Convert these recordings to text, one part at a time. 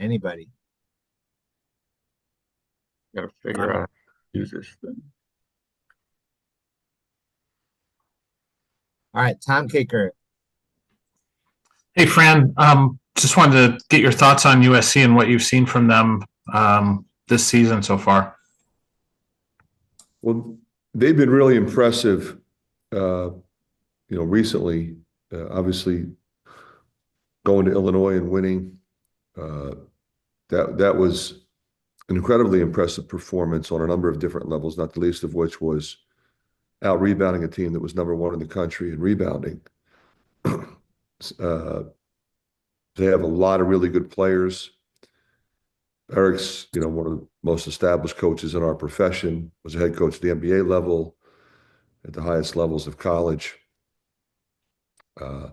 Anybody? Got to figure Uh, out how to use this thing. all right, Tom Kicker. Hey, Fran. Just wanted to get your thoughts on USC and what you've seen from them this season so far. Well, they've been really impressive, uh, recently. Obviously, going to Illinois and winning, uh, that was an incredibly impressive performance on a number of different levels, not the least of which was out rebounding a team that was number one in the country in rebounding. uh, they have a lot of really good players. Eric's, one of the most established coaches in our profession, was a head coach at the NBA level, at the highest levels of college. Uh,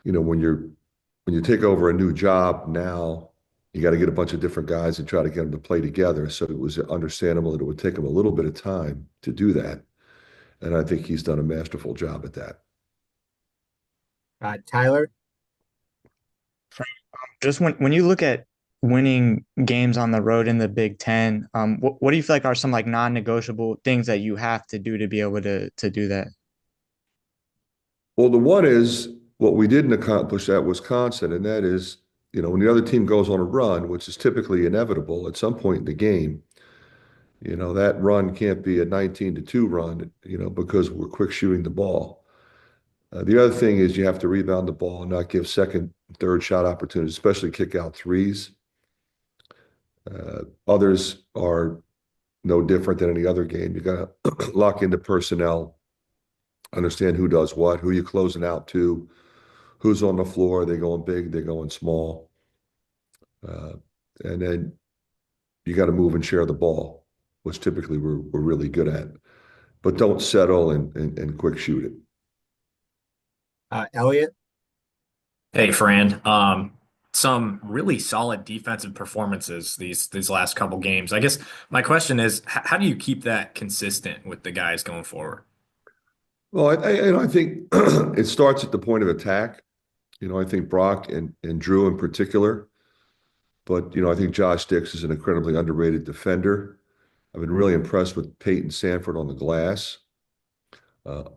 when you take over a new job now, you got to get a bunch of different guys and try to get them to play together. So it was understandable that it would take him a little bit of time to do that. And I think he's done a masterful job at that. Tyler. Just when you look at winning games on the road in the Big Ten, what do you feel like are some like non-negotiable things that you have to do to be able to do that? Well, the one is what we didn't accomplish at Wisconsin, and that is, when the other team goes on a run, which is typically inevitable at some point in the game, that run can't be a 19-2 run, because we're quick shooting the ball. The other thing is you have to rebound the ball and not give second, third shot opportunities, especially kick out threes. Others are no different than any other game. You got to lock into personnel, understand who does what, who you're closing out to, who's on the floor. They going big, they going small. Uh, and then you got to move and share the ball, which typically we're really good at. But don't settle and quick shoot it. Elliot. Hey, Fran. Some really solid defensive performances these last couple games. I guess my question is, how do you keep that consistent with the guys going forward? Well, I think it starts at the point of attack. I think Brock and Drew in particular, but I think Josh Dix is an incredibly underrated defender. I've been really impressed with Peyton Sanford on the glass.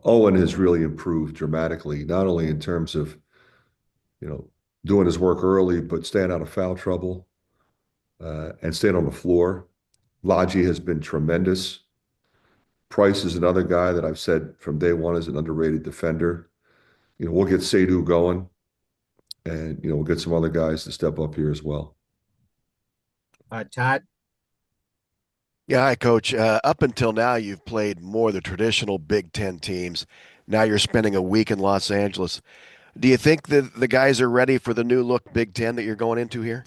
Owen has really improved dramatically, not only in terms of doing his work early, but staying out of foul trouble and staying on the floor. Lodgy has been tremendous. Price is another guy that I've said from day one is an underrated defender. We'll get Sadu going, and we'll get some other guys to step up here as well. Todd. Yeah, hi, Coach. Up until now, you've played more of the traditional Big Ten teams. Now you're spending a week in Los Angeles. Do you think that the guys are ready for the new look Big Ten that you're going into here?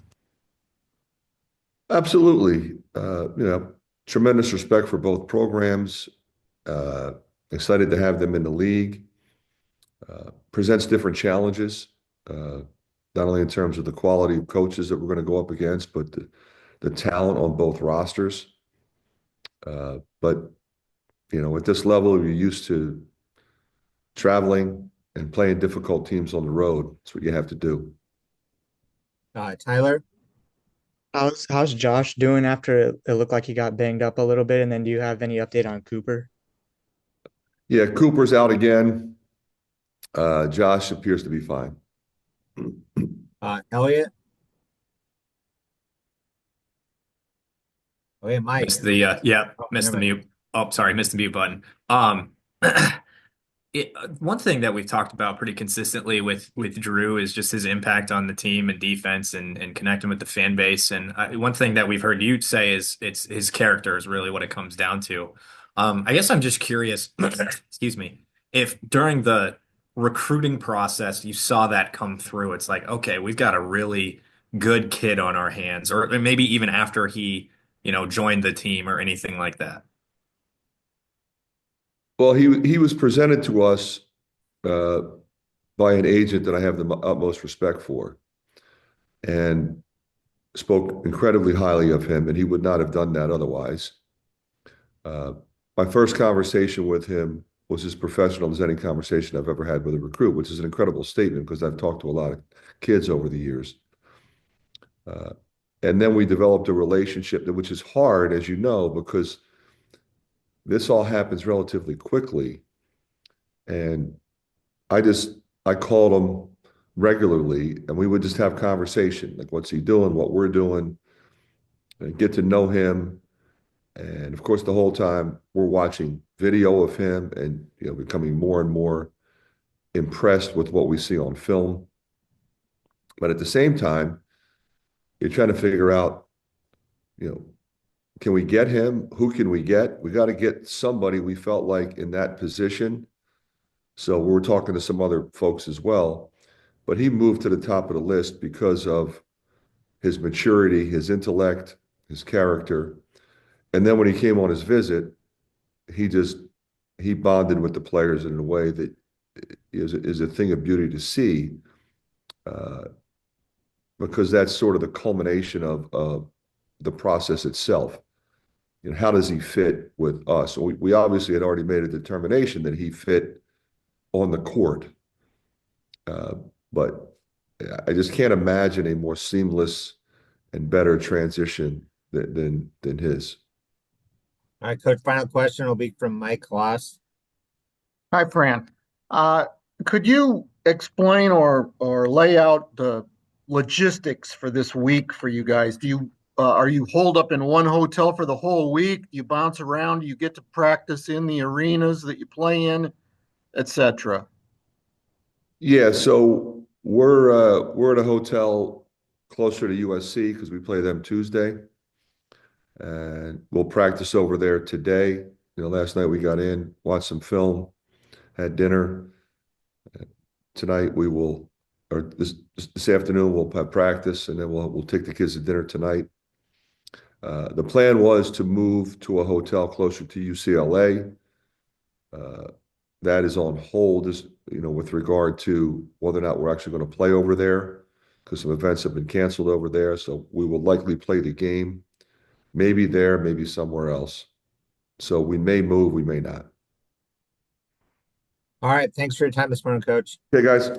Absolutely. Tremendous respect for both programs. Uh, Excited to have them in the league. Presents different challenges, not only in terms of the quality of coaches that we're going to go up against, but the talent on both rosters. But at this level, you're used to traveling and playing difficult teams on the road. That's what you have to do. Tyler. How's Josh doing after it looked like he got banged up a little bit? And then do you have any update on Cooper? Yeah, Cooper's out again. Josh appears to be fine. Elliot. Oh, yeah, Mike. Missed the Oh, missed never the mind. mute. Oh, sorry, missed the mute button. One thing that we've talked about pretty consistently with Drew is just his impact on the team and defense and connecting with the fan base. And one thing that we've heard you say is it's his character is really what it comes down to. I guess I'm just curious, excuse me, if during the recruiting process you saw that come through. It's like, okay, we've got a really good kid on our hands, or maybe even after he, joined the team or anything like that. Well, he was presented to us uh, by an agent that I have the utmost respect for, and spoke incredibly highly of him, and he would not have done that otherwise. Uh, my first conversation with him was as professional as any conversation I've ever had with a recruit, which is an incredible statement because I've talked to a lot of kids over the years. Uh, And then we developed a relationship, which is hard, as you know, because this all happens relatively quickly. And I called him regularly, and we would just have conversation, like what's he doing, what we're doing, and get to know him. And of course, the whole time we're watching video of him and becoming more and more impressed with what we see on film. But at the same time, you're trying to figure out, can we get him? Who can we get? We got to get somebody we felt like in that position. So we're talking to some other folks as well. But he moved to the top of the list because of his maturity, his intellect, his character. And then when he came on his visit, he bonded with the players in a way that is a thing of beauty to see, because that's sort of the culmination of the process itself. How does he fit with us? So we obviously had already made a determination that he fit on the court, but I just can't imagine a more seamless and better transition than his. All right, Coach, final question will be from Mike Kloss. Hi, Fran. Could you explain or lay out the logistics for this week for you guys? Are you holed up in one hotel for the whole week? Do you bounce around? Do you get to practice in the arenas that you play in, etc.? Yeah, so we're at a hotel closer to USC because we play them Tuesday, and we'll practice over there today. Last night we got in, watched some film, had dinner. Tonight or this afternoon we'll have practice, and then we'll take the kids to dinner tonight. The plan was to move to a hotel closer to UCLA. That is on hold, with regard to whether or not we're actually going to play over there, because some events have been canceled over there. So we will likely play the game, maybe there, maybe somewhere else. So we may move, we may not. All right, thanks for your time this morning, Coach. Okay, guys.